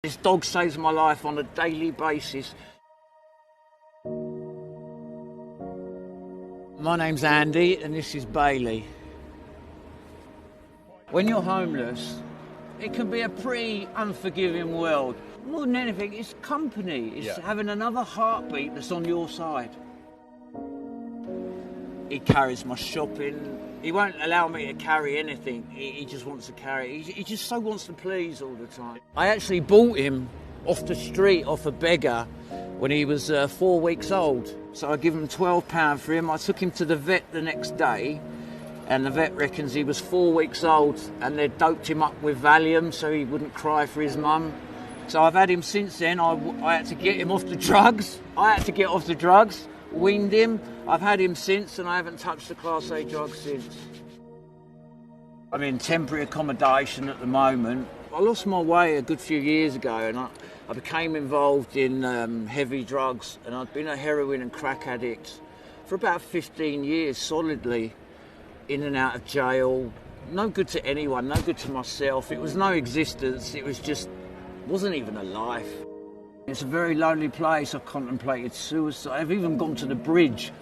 This dog saves my life on a daily basis. My name's Andy and this is Bailey. When you're homeless, it can be a pretty unforgiving world. More than anything, it's company. It's having another heartbeat that's on your side. He carries my shopping. He won't allow me to carry anything. He just wants to carry it. He just so wants to please all the time. I actually bought him off the street, off a beggar, when he was 4 weeks old. So I give him £12 for him. I took him to the vet the next day, and the vet reckons he was 4 weeks old, and they doped him up with Valium so he wouldn't cry for his mum. So I've had him since then. I had to get him off the drugs. Weaned him. I've had him since, and I haven't touched the Class A drugs since. I'm in temporary accommodation at the moment. I lost my way a good few years ago, and I became involved in heavy drugs, and I'd been a heroin and crack addict for about 15 years solidly, in and out of jail. No good to anyone, no good to myself. It was no existence. It was just, wasn't even a life. It's a very lonely place. I've contemplated suicide. I've even gone to the bridge.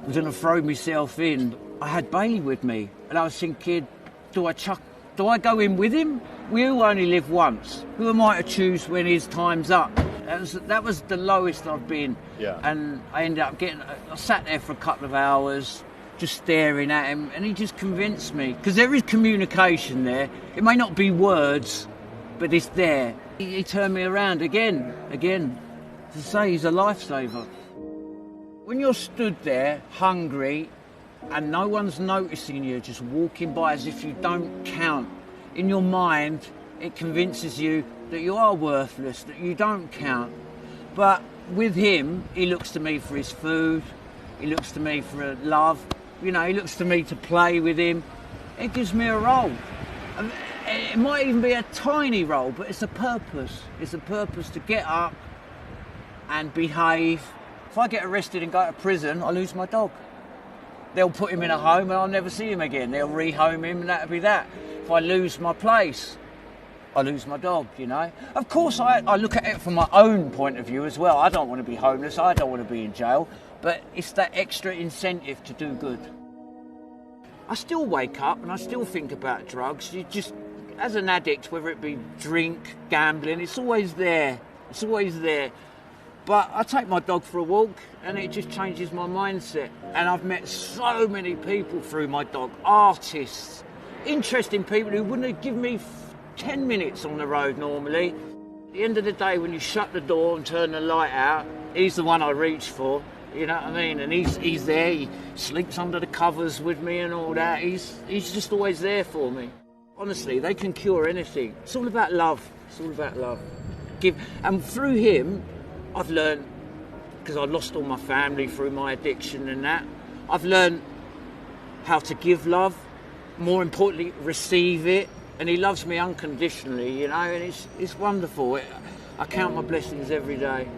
I was going to throw myself in. I had Bailey with me, and I was thinking, do I go in with him? We all only live once. Who am I to choose when his time's up? That was the lowest I've been. Yeah. And I ended up I sat there for a couple of hours, just staring at him, and he just convinced me. Because there is communication there. It may not be words, but it's there. He turned me around again. To say he's a lifesaver. When you're stood there, hungry, and no one's noticing you, just walking by as if you don't count, in your mind, it convinces you that you are worthless, that you don't count. But with him, he looks to me for his food, he looks to me for love, he looks to me to play with him. It gives me a role. It might even be a tiny role, but it's a purpose. It's a purpose to get up and behave. If I get arrested and go to prison, I lose my dog. They'll put him in a home and I'll never see him again. They'll rehome him and that'll be that. If I lose my place, I lose my dog, Of course, I look at it from my own point of view as well. I don't want to be homeless. I don't want to be in jail. But it's that extra incentive to do good. I still wake up and I still think about drugs. As an addict, whether it be drink, gambling, it's always there. It's always there. But I take my dog for a walk and it just changes my mindset. And I've met so many people through my dog, artists, interesting people who wouldn't give me 10 minutes on the road normally. At the end of the day, when you shut the door and turn the light out, he's the one I reach for, you know what I mean? And he's there, he sleeps under the covers with me and all that. He's just always there for me. Honestly, they can cure anything. It's all about love. It's all about love. And through him, I've learned, because I lost all my family through my addiction and that, I've learned how to give love, more importantly, receive it. And he loves me unconditionally, and it's wonderful. I count my blessings every day.